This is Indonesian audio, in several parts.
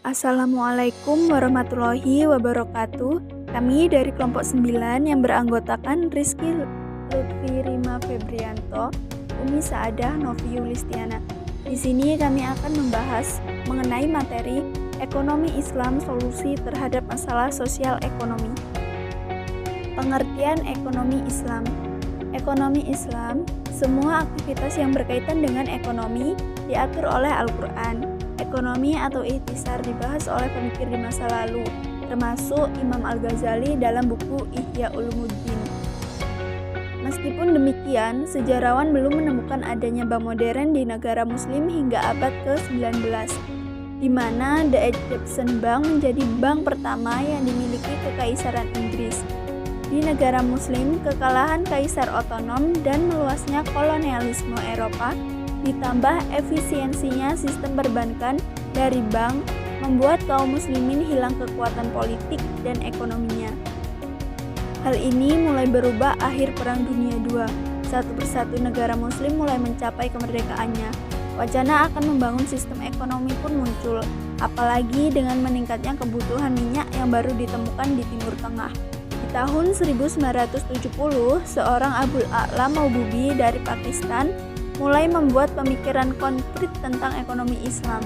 Assalamualaikum warahmatullahi wabarakatuh. Kami dari kelompok 9 yang beranggotakan Rizky Lutfi Rima Febrianto, Umi Saadah Novi Yulistiana. Di sini kami akan membahas mengenai materi ekonomi Islam, solusi terhadap masalah sosial ekonomi. Pengertian ekonomi Islam. Ekonomi Islam, semua aktivitas yang berkaitan dengan ekonomi diatur oleh Al-Quran. Ekonomi atau ihtisar dibahas oleh pemikir di masa lalu, termasuk Imam Al-Ghazali dalam buku Ihya Ulumuddin. Meskipun demikian, sejarawan belum menemukan adanya bank modern di negara muslim hingga abad ke-19, di mana The Egyptian Bank menjadi bank pertama yang dimiliki Kekaisaran Inggris. Di negara muslim, kekalahan Kaisar Otonom dan meluasnya kolonialisme Eropa ditambah efisiensinya sistem perbankan dari bank membuat kaum muslimin hilang kekuatan politik dan ekonominya. Hal ini mulai berubah akhir Perang Dunia II. Satu persatu negara muslim mulai mencapai kemerdekaannya. Wacana akan membangun sistem ekonomi pun muncul, apalagi dengan meningkatnya kebutuhan minyak yang baru ditemukan di Timur Tengah. Di tahun 1970, seorang Abul A'la Maububi dari Pakistan mulai membuat pemikiran konkret tentang ekonomi Islam.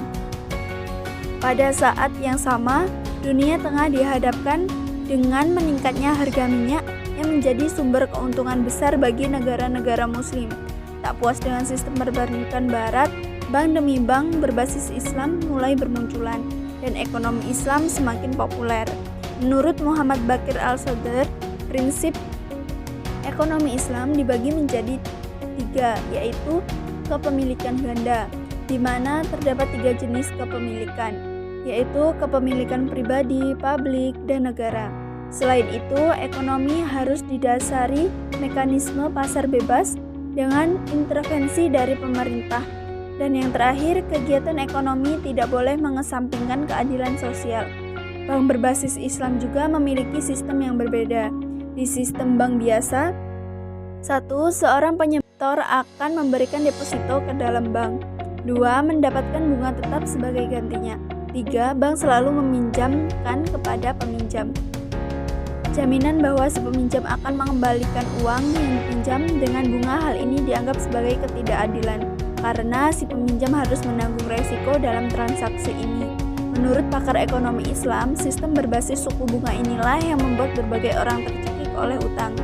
Pada saat yang sama, dunia tengah dihadapkan dengan meningkatnya harga minyak yang menjadi sumber keuntungan besar bagi negara-negara muslim. Tak puas dengan sistem perbankan barat, bank demi bank berbasis Islam mulai bermunculan dan ekonomi Islam semakin populer. Menurut Muhammad Baqir Al-Sadr, prinsip ekonomi Islam dibagi menjadi 3, yaitu kepemilikan ganda, di mana terdapat 3 jenis kepemilikan, yaitu kepemilikan pribadi, publik, dan negara. Selain itu, ekonomi harus didasari mekanisme pasar bebas dengan intervensi dari pemerintah. Dan yang terakhir, kegiatan ekonomi tidak boleh mengesampingkan keadilan sosial. Bank berbasis Islam juga memiliki sistem yang berbeda. Di sistem bank biasa, 1. Seorang penyetor akan memberikan deposito ke dalam bank. 2. Mendapatkan bunga tetap sebagai gantinya. 3. Bank selalu meminjamkan kepada peminjam. Jaminan bahwa si peminjam akan mengembalikan uang yang dipinjam dengan bunga, hal ini dianggap sebagai ketidakadilan, karena si peminjam harus menanggung resiko dalam transaksi ini. Menurut pakar ekonomi Islam, sistem berbasis suku bunga inilah yang membuat berbagai orang tercekik oleh utang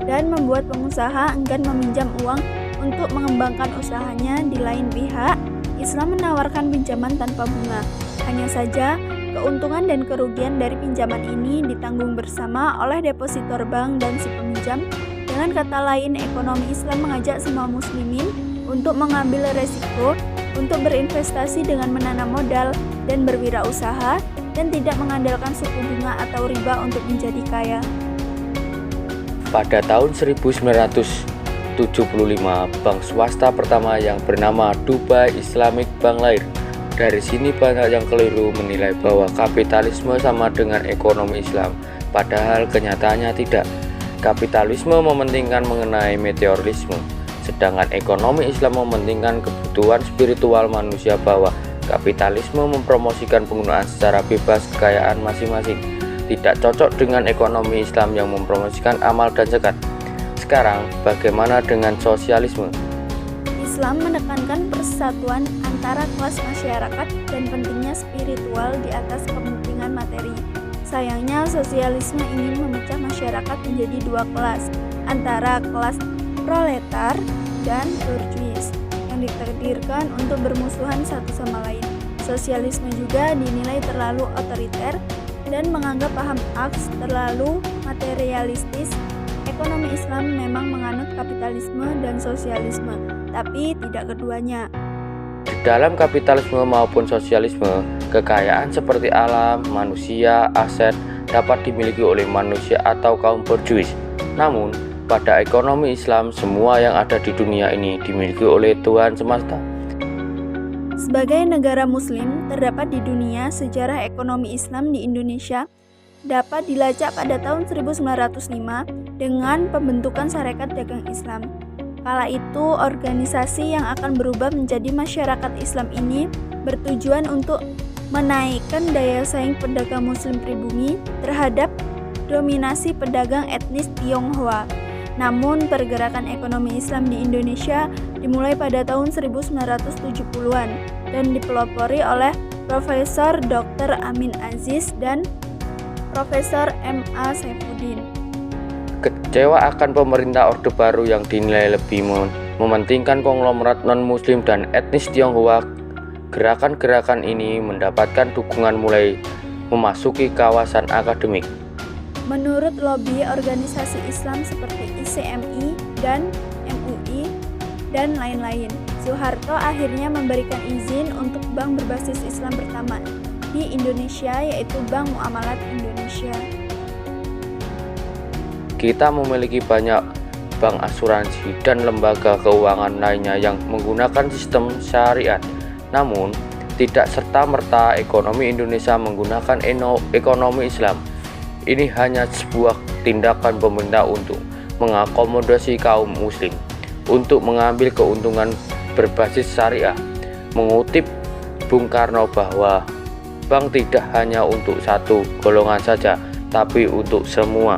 dan membuat pengusaha enggan meminjam uang untuk mengembangkan usahanya. Di lain pihak, Islam menawarkan pinjaman tanpa bunga. Hanya saja, keuntungan dan kerugian dari pinjaman ini ditanggung bersama oleh depositor bank dan si peminjam. Dengan kata lain, ekonomi Islam mengajak semua muslimin untuk mengambil resiko, untuk berinvestasi dengan menanam modal dan berwirausaha, dan tidak mengandalkan suku bunga atau riba untuk menjadi kaya. Pada tahun 1975, bank swasta pertama yang bernama Dubai Islamic Bank lahir. Dari sini banyak yang keliru menilai bahwa kapitalisme sama dengan ekonomi Islam, padahal kenyataannya tidak. Kapitalisme mementingkan mengenai materialisme, sedangkan ekonomi Islam mementingkan kebutuhan spiritual manusia, bahwa kapitalisme mempromosikan penggunaan secara bebas kekayaan masing-masing. Tidak cocok dengan ekonomi Islam yang mempromosikan amal dan zakat. Sekarang, bagaimana dengan sosialisme? Islam menekankan persatuan antara kelas masyarakat dan pentingnya spiritual di atas kepentingan materi. Sayangnya, sosialisme ingin memecah masyarakat menjadi 2 kelas, antara kelas proletar dan bourgeois yang ditakdirkan untuk bermusuhan satu sama lain. Sosialisme juga dinilai terlalu otoriter dan menganggap paham Marx terlalu materialistis. Ekonomi Islam memang menganut kapitalisme dan sosialisme, tapi tidak keduanya. Di dalam kapitalisme maupun sosialisme, kekayaan seperti alam, manusia, aset dapat dimiliki oleh manusia atau kaum bourgeois. Namun, pada ekonomi Islam, semua yang ada di dunia ini dimiliki oleh Tuhan semesta. Sebagai negara muslim terdapat di dunia, sejarah ekonomi Islam di Indonesia dapat dilacak pada tahun 1905 dengan pembentukan Sarekat Dagang Islam. Kala itu, organisasi yang akan berubah menjadi masyarakat Islam ini bertujuan untuk menaikkan daya saing pedagang muslim pribumi terhadap dominasi pedagang etnis Tionghoa. Namun, pergerakan ekonomi Islam di Indonesia dimulai pada tahun 1970-an dan dipelopori oleh Profesor Dr. Amin Aziz dan Profesor M.A. Saifuddin. Kecewa akan pemerintah Orde Baru yang dinilai lebih mementingkan konglomerat non-muslim dan etnis Tionghoa, gerakan-gerakan ini mendapatkan dukungan mulai memasuki kawasan akademik. Menurut lobi organisasi Islam seperti ICMI dan MUI dan lain-lain, Soeharto akhirnya memberikan izin untuk bank berbasis Islam pertama di Indonesia, yaitu Bank Muamalat Indonesia. Kita memiliki banyak bank asuransi dan lembaga keuangan lainnya yang menggunakan sistem syariat. Namun, tidak serta-merta ekonomi Indonesia menggunakan ekonomi Islam. Ini hanya sebuah tindakan pemerintah untuk mengakomodasi kaum muslim untuk mengambil keuntungan berbasis syariah. Mengutip Bung Karno bahwa bank tidak hanya untuk satu golongan saja, tapi untuk semua.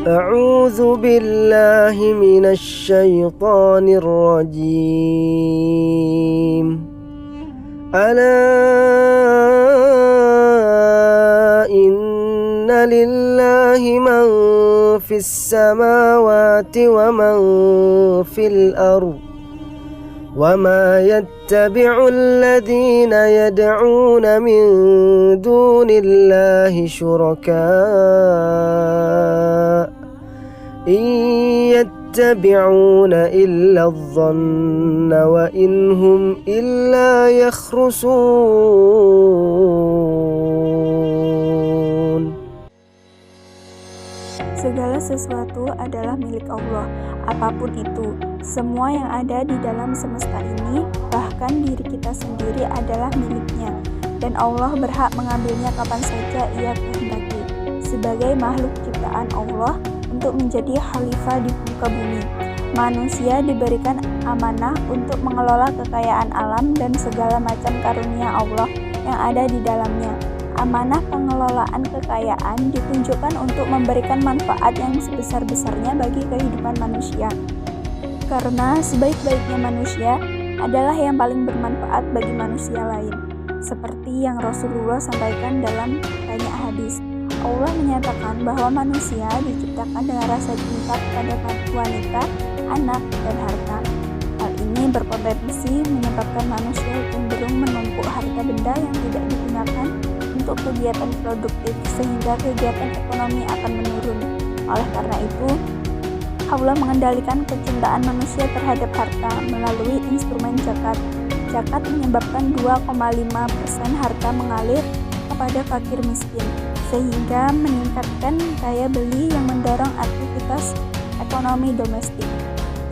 A'udzu billahi minasy syaithanir rajim. Ala inna lillahi man fis samawati wa man fil ardh wa ma yattabi'u alladhina yad'una min dunillahi syuraka in yattabi'una illa adh-dhanna wa in hum illa yakhrusun. Segala sesuatu adalah milik Allah, apapun itu. Semua yang ada di dalam semesta ini, bahkan diri kita sendiri adalah miliknya, dan Allah berhak mengambilnya kapan saja Ia kehendaki. Sebagai makhluk ciptaan Allah untuk menjadi khalifah di muka bumi, manusia diberikan amanah untuk mengelola kekayaan alam dan segala macam karunia Allah yang ada di dalamnya. Amanah pengelolaan kekayaan ditunjukkan untuk memberikan manfaat yang sebesar-besarnya bagi kehidupan manusia. Karena sebaik-baiknya manusia adalah yang paling bermanfaat bagi manusia lain. Seperti yang Rasulullah sampaikan dalam banyak hadis, Allah menyatakan bahwa manusia diciptakan dengan rasa cinta pada wanita, anak, dan harta. Hal ini berpotensi menyebabkan manusia cenderung menumpuk harta benda yang tidak digunakan untuk kegiatan produktif, sehingga kegiatan ekonomi akan menurun. Oleh karena itu, Allah mengendalikan kecintaan manusia terhadap harta melalui instrumen zakat. Zakat menyebabkan 2,5% harta mengalir kepada fakir miskin, sehingga meningkatkan daya beli yang mendorong aktivitas ekonomi domestik,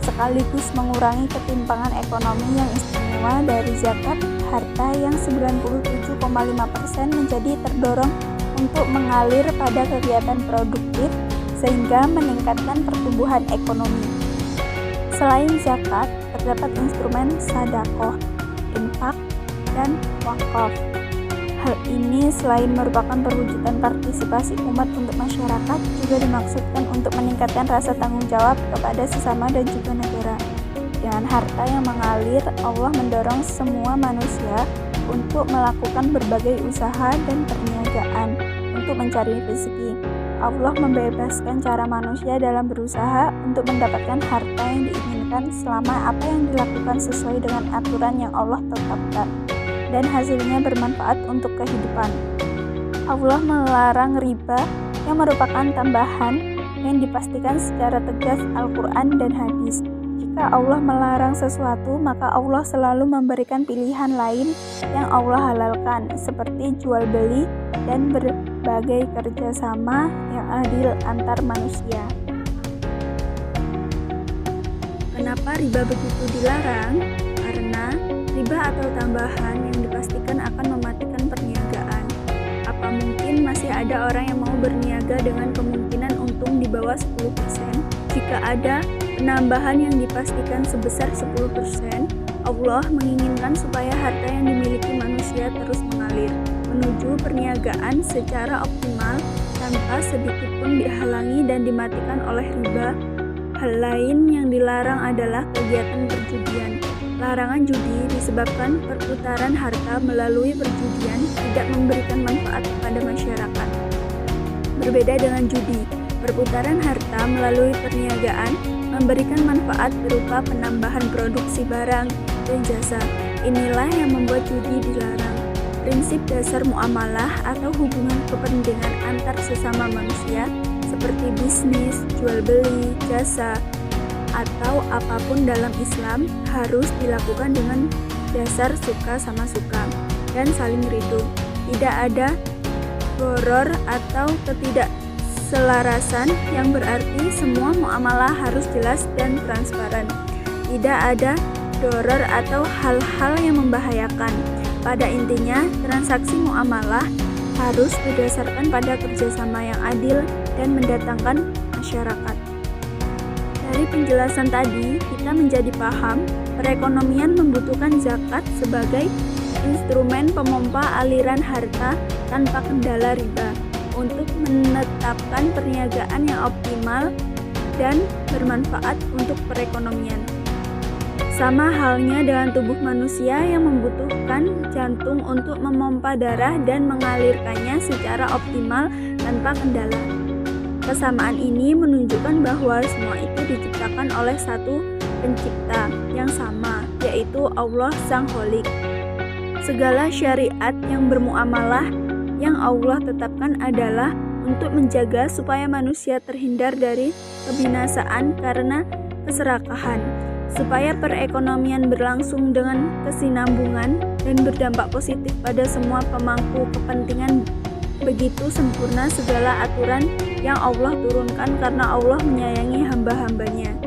sekaligus mengurangi ketimpangan ekonomi yang istimewa dari zakat. Harta yang 97,5% menjadi terdorong untuk mengalir pada kegiatan produktif, sehingga meningkatkan pertumbuhan ekonomi. Selain zakat, terdapat instrumen sedekah, infak, dan wakaf. Hal ini selain merupakan perwujudan partisipasi umat untuk masyarakat, juga dimaksudkan untuk meningkatkan rasa tanggung jawab kepada sesama dan juga negara. Dengan harta yang mengalir, Allah mendorong semua manusia untuk melakukan berbagai usaha dan perniagaan untuk mencari rezeki. Allah membebaskan cara manusia dalam berusaha untuk mendapatkan harta yang diinginkan selama apa yang dilakukan sesuai dengan aturan yang Allah tetapkan dan hasilnya bermanfaat untuk kehidupan. Allah melarang riba yang merupakan tambahan yang dipastikan secara tegas Al-Quran dan hadis. Jika Allah melarang sesuatu, maka Allah selalu memberikan pilihan lain yang Allah halalkan, seperti jual beli dan berbagai kerjasama yang adil antar manusia. Kenapa riba begitu dilarang? Karena riba atau tambahan yang dipastikan akan mematikan perniagaan. Apa mungkin masih ada orang yang mau berniaga dengan kemungkinan untung di bawah 10%? Jika ada penambahan yang dipastikan sebesar 10%, Allah menginginkan supaya harta yang dimiliki manusia terus mengalir menuju perniagaan secara optimal tanpa sedikit pun dihalangi dan dimatikan oleh riba. Hal lain yang dilarang adalah kegiatan perjudian. Larangan judi disebabkan perputaran harta melalui perjudian tidak memberikan manfaat kepada masyarakat. Berbeda dengan judi, perputaran harta melalui perniagaan memberikan manfaat berupa penambahan produksi barang dan jasa. Inilah yang membuat judi dilarang. Prinsip dasar muamalah atau hubungan kepentingan antar sesama manusia seperti bisnis, jual beli, jasa, atau apapun dalam Islam harus dilakukan dengan dasar suka sama suka dan saling ridho. Tidak ada gharar atau ketidakselarasan yang berarti semua muamalah harus jelas dan transparan. Tidak ada gharar atau hal-hal yang membahayakan. Pada intinya, transaksi muamalah harus berdasarkan pada kerjasama yang adil dan mendatangkan masyarakat. Dari penjelasan tadi, kita menjadi paham perekonomian membutuhkan zakat sebagai instrumen pemompa aliran harta tanpa kendala riba untuk menetapkan perniagaan yang optimal dan bermanfaat untuk perekonomian. Sama halnya dengan tubuh manusia yang membutuhkan jantung untuk memompa darah dan mengalirkannya secara optimal tanpa kendala. Kesamaan ini menunjukkan bahwa semua itu diciptakan oleh satu pencipta yang sama, yaitu Allah Sang Kholik. Segala syariat yang bermuamalah yang Allah tetapkan adalah untuk menjaga supaya manusia terhindar dari kebinasaan karena keserakahan, supaya perekonomian berlangsung dengan kesinambungan dan berdampak positif pada semua pemangku kepentingan. Begitu sempurna segala aturan yang Allah turunkan karena Allah menyayangi hamba-hambanya.